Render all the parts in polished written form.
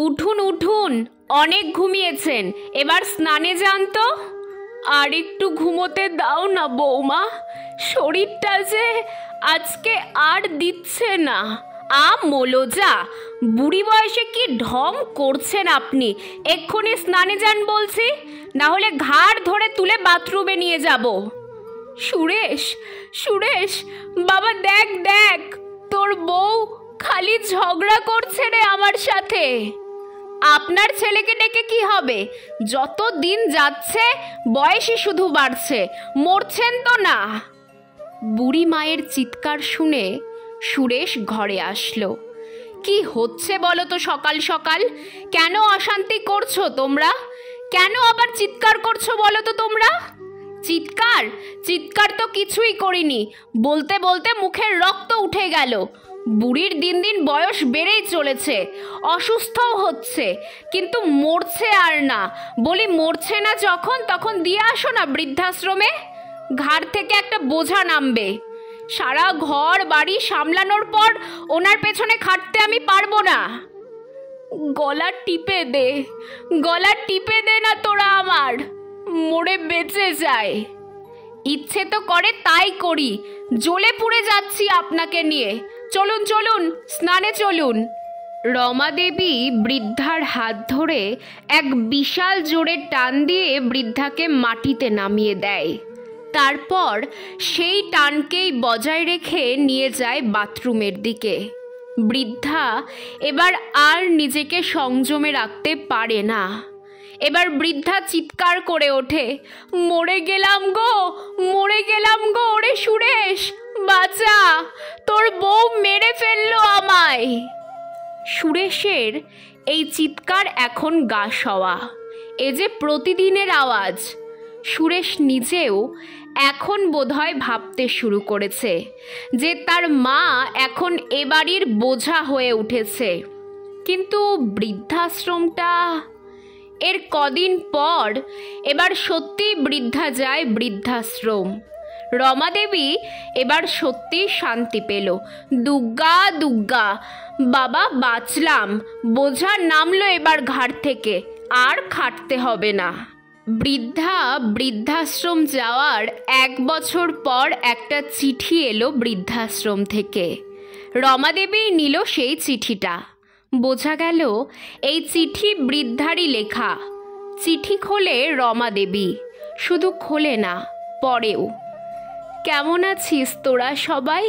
উঠুন উঠুন, অনেক ঘুমিয়েছেন, এবার স্নানে যান তো। আর একটু ঘুমোতে দাও না বৌমা, শরীরটা যে আজকে আর দিচ্ছে না। মোলোজা, বুড়ি বয়সে কি ঢং করছেন আপনি? এক্ষুনি স্নানে যান বলছি, না হলে ঘাড় ধরে তুলে বাথরুমে নিয়ে যাব। সুরেশ, সুরেশ বাবা, দেখ দেখ, তোর বউ খালি ঝগড়া করছে রে আমার সাথে। আপনার ছেলেকে ডেকে কি হবে? যত দিন যাচ্ছে বয়সই শুধু বাড়ছে, মরছেন তো না। বুড়ি মায়ের চিৎকার শুনে সুরেশ ঘরে আসলো। কি হচ্ছে বলো তো সকাল সকাল? কেন অশান্তি করছো তোমরা? কেন আবার চিৎকার করছো বলো তো তোমরা? চিৎকার চিৎকার তো কিছুই করিনি, বলতে বলতে মুখের রক্ত উঠে গেল। বুড়ির দিন দিন বয়স বেড়েই চলেছে, অসুস্থও হচ্ছে, কিন্তু মরছে আর না। বলি মরছে না যখন, তখন দিয়ে আসো না বৃদ্ধাশ্রমে, ঘাড় থেকে একটা বোঝা নামবে। সারা ঘর বাড়ি সামলানোর পর ওনার পেছনে খাটতে আমি পারবো না। গলা টিপে দে, গলা টিপে দে না তোরা আমার, মরে বেঁচে যায়। ইচ্ছে তো করে তাই করি, জ্বলে পুড়ে যাচ্ছি আপনাকে নিয়ে। চলুন চলুন, স্নানে চলুন। রমা দেবী বৃদ্ধার হাত ধরে এক বিশাল জোরে টান দিয়ে বৃদ্ধাকে মাটিতে নামিয়ে দেয়। তারপর সেই টানকেই বজায় রেখে নিয়ে যায় বাথরুমের দিকে। বৃদ্ধা এবার আর নিজেকে সংযমে রাখতে পারে না। এবার বৃদ্ধা চিৎকার করে ওঠে, মরে গেলাম গো, মরে গেলাম গো, ওরে সুরেশ বাঁচা, তোর বউ মেরে ফেললো আমায়। সুরেশের এই চিৎকার এখন গা সওয়া, এ যে প্রতিদিনের আওয়াজ। সুরেশ নিজেও এখন বোধহয় ভাবতে শুরু করেছে যে তার মা এখন এ বাড়ির বোঝা হয়ে উঠেছে। কিন্তু বৃদ্ধাশ্রমটা, এর কদিন পর এবার সত্যি বৃদ্ধা যায় বৃদ্ধাশ্রম। রমা দেবী এবার সত্যি শান্তি পেল। দুগ্গা দুগ্গা, বাবা বাঁচলাম, বোঝা নামলো এবার ঘাড় থেকে, আর খাটতে হবে না। বৃদ্ধা বৃদ্ধাশ্রম যাওয়ার 1 বছর পর একটা চিঠি এলো বৃদ্ধাশ্রম থেকে। রমা দেবী নিল সেই চিঠিটা। বোঝা গেল এই চিঠি বৃদ্ধারই লেখা। চিঠি খোলে রমা দেবী, শুধু খোলে না, পড়েও। কেমন আছিস তোরা সবাই?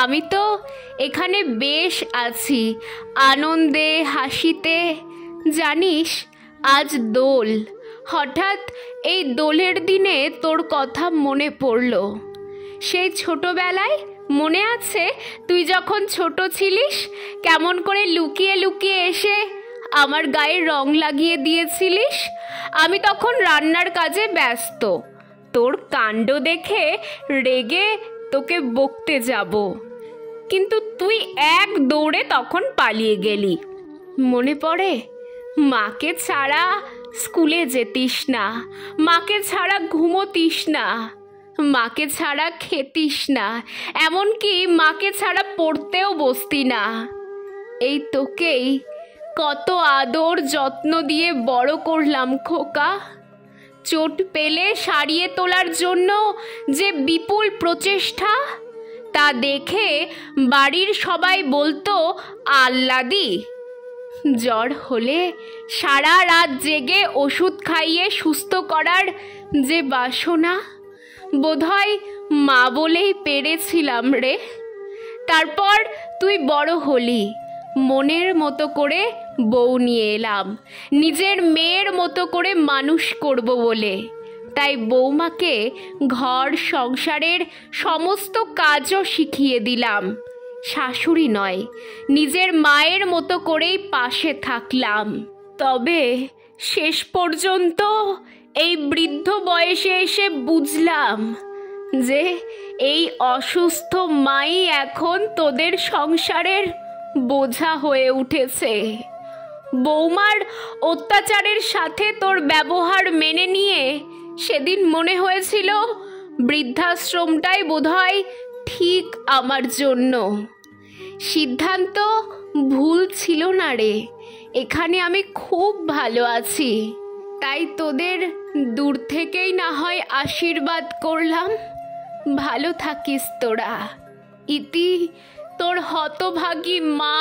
আমি তো এখানে বেশ আছি, আনন্দে হাসিতে। জানিস আজ দোল, হঠাৎ এই দোলের দিনে তোর কথা মনে পড়ল। সেই ছোটবেলায় মনে আছে তুই যখন ছোট ছিলিস, কেমন করে লুকিয়ে লুকিয়ে এসে আমার গায়ে রং লাগিয়ে দিয়েছিলিস? আমি তখন রান্নার কাজে ব্যস্ত, তোর কাণ্ড দেখে রেগে তোকে বকতে যাব, কিন্তু তুই এক দৌড়ে তখন পালিয়ে গেলি। মনে পড়ে? মাকে ছাড়া স্কুলে যেতিস না, মাকে ছাড়া ঘুমোতিস না, মাকে ছাড়া খেতিস না, এমনকি মাকে ছাড়া পড়তেও বসতি না। এই তোকেই কত আদর যত্ন দিয়ে বড় করলাম খোকা। চোট পেলে সারিয়ে তোলার জন্য যে বিপুল প্রচেষ্টা, তা দেখে বাড়ির সবাই বলতো আহ্লাদি। জ্বর হলে সারা রাত জেগে ওষুধ খাইয়ে সুস্থ করার যে বাসনা, বোধহয় মা বলেই পেরেছিলাম রে। তারপর তুই বড় হলি, মনের মতো করে বউ নিয়ে এলাম, নিজের মেয়ের মতো করে মানুষ করব বলে। তাই বৌমাকে ঘর সংসারের সমস্ত কাজও শিখিয়ে দিলাম। শাশুড়ি নয়, নিজের মায়ের মতো করেই পাশে থাকলাম। তবে শেষ পর্যন্ত এই বৃদ্ধ বয়সে এসে বুঝলাম যে এই অসুস্থ মাই এখন তোদের সংসারের বোঝা হয়ে উঠেছে। বৌমার অত্যাচারের সাথে তোর ব্যবহার মেনে নিয়ে সেদিন মনে হয়েছিল বৃদ্ধাশ্রমটাই বোধহয় ঠিক আমার জন্য। সিদ্ধান্ত ভুল ছিল না রে, এখানে আমি খুব ভালো আছি, তাই তোদের দূর থেকেই না হয় আশীর্বাদ করলাম। ভালো থাকিস তোরা। ইতি তোর হতভাগী মা।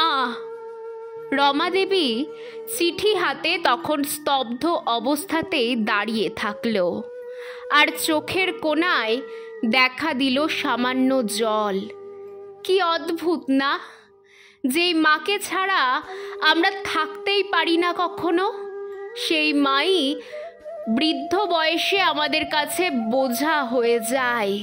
রমা দেবী চিঠি হাতে তখন স্তব্ধ অবস্থাতেই দাঁড়িয়ে থাকল, আর চোখের কোণায় দেখা দিল সামান্য জল। কি অদ্ভুত না, যেই মাকে ছাড়া আমরা থাকতেই পারি না কখনো, সেই মাই বৃদ্ধ বয়সে আমাদের কাছে বোঝা হয়ে যায়।